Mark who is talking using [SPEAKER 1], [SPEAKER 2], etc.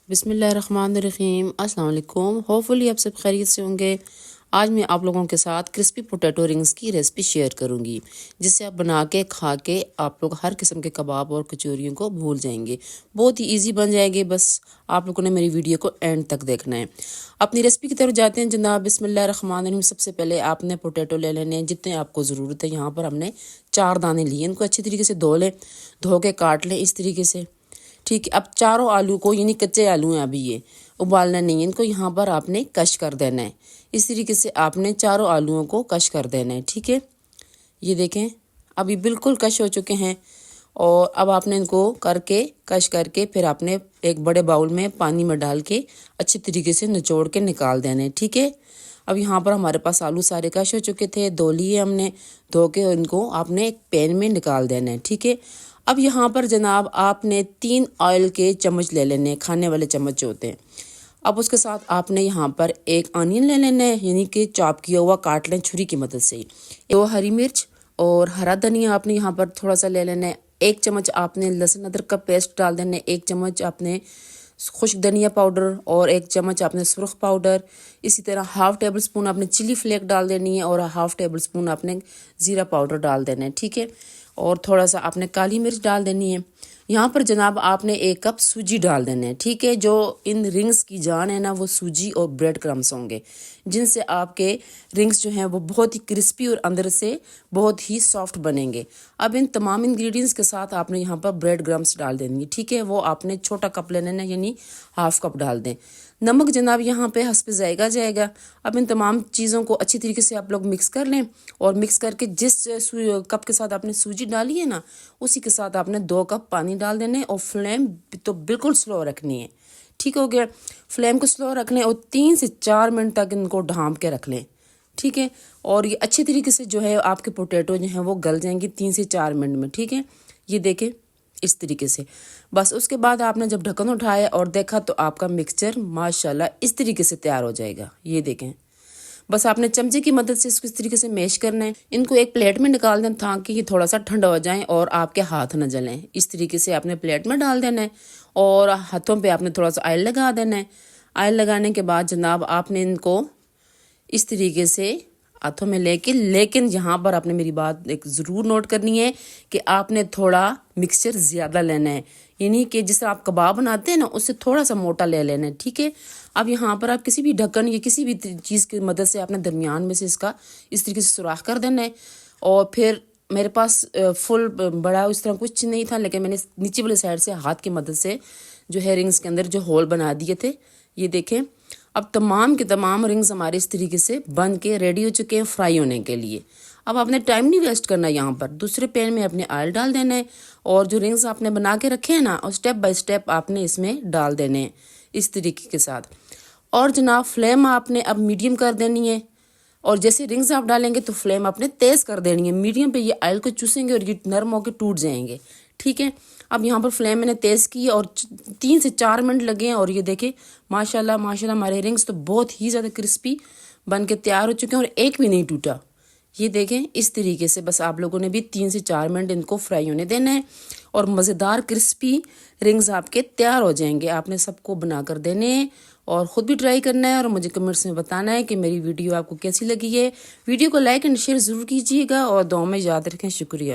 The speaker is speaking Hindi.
[SPEAKER 1] बिस्मिल्लाहिर्रहमानिर्रहीम। अस्सलाम वालेकुम। होपफुली आप सब खैरियत से होंगे। आज मैं आप लोगों के साथ क्रिस्पी पोटैटो रिंग्स की रेसिपी शेयर करूंगी, जिससे आप बना के खा के आप लोग हर किस्म के कबाब और कचौरियों को भूल जाएंगे। बहुत ही इजी बन जाएंगे, बस आप लोगों ने मेरी वीडियो को एंड तक देखना है। अपनी रेसिपी की तरफ जाते हैं जनाब। बिस्मिल्लाहिर्रहमानिर्रहीम। सबसे पहले आपने पोटैटो ले लेने हैं जितने आपको ज़रूरत है। यहाँ पर हमने 4 दाने लिए। इनको अच्छी तरीके से धो लें, धो के काट लें इस तरीके से। ठीक है। अब चारों आलू को, यानी कच्चे आलू हैं, अभी ये उबालना नहीं है, इनको यहाँ पर आपने कश कर देना है। इस तरीके से आपने चारों आलूओं को कश कर देना है। ठीक है, ये देखें अभी बिल्कुल कश हो चुके हैं। और अब आपने इनको करके कश करके फिर आपने एक बड़े बाउल में पानी में डाल के अच्छी तरीके से निचोड़ के निकाल देना है। ठीक है। अब यहाँ पर हमारे पास आलू सारे कश हो चुके थे, धो लिए हमने। धो के इनको आपने एक पैन में निकाल देना है। ठीक है। अब यहाँ पर जनाब आपने 3 ऑयल के चम्मच ले लेने हैं, खाने वाले चम्मच जो होते हैं। अब उसके साथ आपने यहाँ पर एक अनियन ले लेना है, यानी कि चॉप किया हुआ, काट लें छुरी की मदद से ही। 2 हरी मिर्च और हरा धनिया आपने यहाँ पर थोड़ा सा ले लेना है। 1 चम्मच आपने लहसुन अदरक का पेस्ट डाल देना है। 1 चम्मच आपने खुश्क धनिया पाउडर और 1 चम्मच आपने सुरख पाउडर। इसी तरह हाफ टेबल स्पून आपने चिली फ्लेक डाल देनी है और हाफ टेबल स्पून आपने ज़ीरा पाउडर डाल देना है। ठीक है। और थोड़ा सा आपने काली मिर्च डाल देनी है। यहाँ पर जनाब आपने 1 कप सूजी डाल देना है। ठीक है। जो इन रिंग्स की जान है ना, वो सूजी और ब्रेड क्रम्स होंगे, जिनसे आपके रिंग्स जो हैं वो बहुत ही क्रिस्पी और अंदर से बहुत ही सॉफ्ट बनेंगे। अब इन तमाम इंग्रेडिएंट्स के साथ आपने यहाँ पर ब्रेड क्रम्स डाल देंगे। ठीक है। वो आपने छोटा कप लेना है, यानी हाफ कप डाल दें। नमक जनाब यहाँ पे हस्ब जाएगा जाएगा। अब इन तमाम चीज़ों को अच्छी तरीके से आप लोग मिक्स कर लें, और मिक्स करके जिस कप के साथ आपने सूजी डाली है ना, उसी के साथ आपने 2 कप पानी डाल देने, और फ्लेम तो बिल्कुल स्लो रखनी है। ठीक हो गया। फ्लेम को स्लो रखने और 3 से 4 मिनट तक इनको ढाँप के रख लें। ठीक है। और ये अच्छी तरीके से जो है आपके पोटैटो जो हैं वो गल जाएंगे 3 से 4 मिनट में। ठीक है। ये देखें इस तरीके से। बस उसके बाद आपने जब ढक्कन उठाया और देखा तो आपका मिक्सचर माशाल्लाह इस तरीके से तैयार हो जाएगा। ये देखें। बस आपने चमचे की मदद से इसको इस तरीके से मैश करना है। इनको एक प्लेट में निकाल दें ताकि ये थोड़ा सा ठंडा हो जाए और आपके हाथ न जलें। इस तरीके से आपने प्लेट में डाल देना है और हाथों पे आपने थोड़ा सा ऑयल लगा देना है। ऑयल लगाने के बाद जनाब आपने इनको इस तरीके से हाथों में लेकिन यहाँ पर आपने मेरी बात एक ज़रूर नोट करनी है कि आपने थोड़ा मिक्सचर ज़्यादा लेना है, यानी कि जिस तरह आप कबाब बनाते हैं ना, उससे थोड़ा सा मोटा ले लेना है। ठीक है। अब यहाँ पर आप किसी भी ढक्कन या किसी भी चीज़ की मदद से आपने दरमियान में से इसका इस तरीके से सुराख कर देना है। और फिर मेरे पास फुल बड़ा इस तरह कुछ नहीं था, लेकिन मैंने नीचे वाली साइड से हाथ की मदद से जो है रिंग्स के अंदर जो होल बना दिए थे। ये देखें। अब तमाम के तमाम रिंग्स हमारे इस तरीके से बन के रेडी हो चुके हैं फ्राई होने के लिए। अब आपने टाइम नहीं वेस्ट करना। यहाँ पर दूसरे पैन में अपने ऑयल डाल देना है, और जो रिंग्स आपने बना के रखे हैं ना, और स्टेप बाय स्टेप आपने इसमें डाल देने हैं इस तरीके के साथ। और जनाब फ्लेम आपने अब मीडियम कर देनी है, और जैसे रिंग्स आप डालेंगे तो फ्लेम आपने तेज़ कर देनी है। मीडियम पे ये ऑयल को चूसेंगे और ये नरम होकर टूट जाएंगे। ठीक है। अब यहाँ पर फ्लेम मैंने तेज़ की और 3 से 4 मिनट लगे हैं, और ये देखें माशाल्लाह माशाल्लाह हमारे रिंग्स तो बहुत ही ज़्यादा क्रिस्पी बन के तैयार हो चुके हैं, और एक भी नहीं टूटा। ये देखें इस तरीके से। बस आप लोगों ने भी 3 से 4 मिनट इनको फ्राई होने देना है, और मज़ेदार क्रिस्पी रिंग्स आपके तैयार हो जाएंगे। आपने सबको बना कर देने हैं और ख़ुद भी ट्राई करना है, और मुझे कमेंट्स में बताना है कि मेरी वीडियो आपको कैसी लगी है। वीडियो को लाइक एंड शेयर ज़रूर कीजिएगा, और दुआ में याद रखें। शुक्रिया।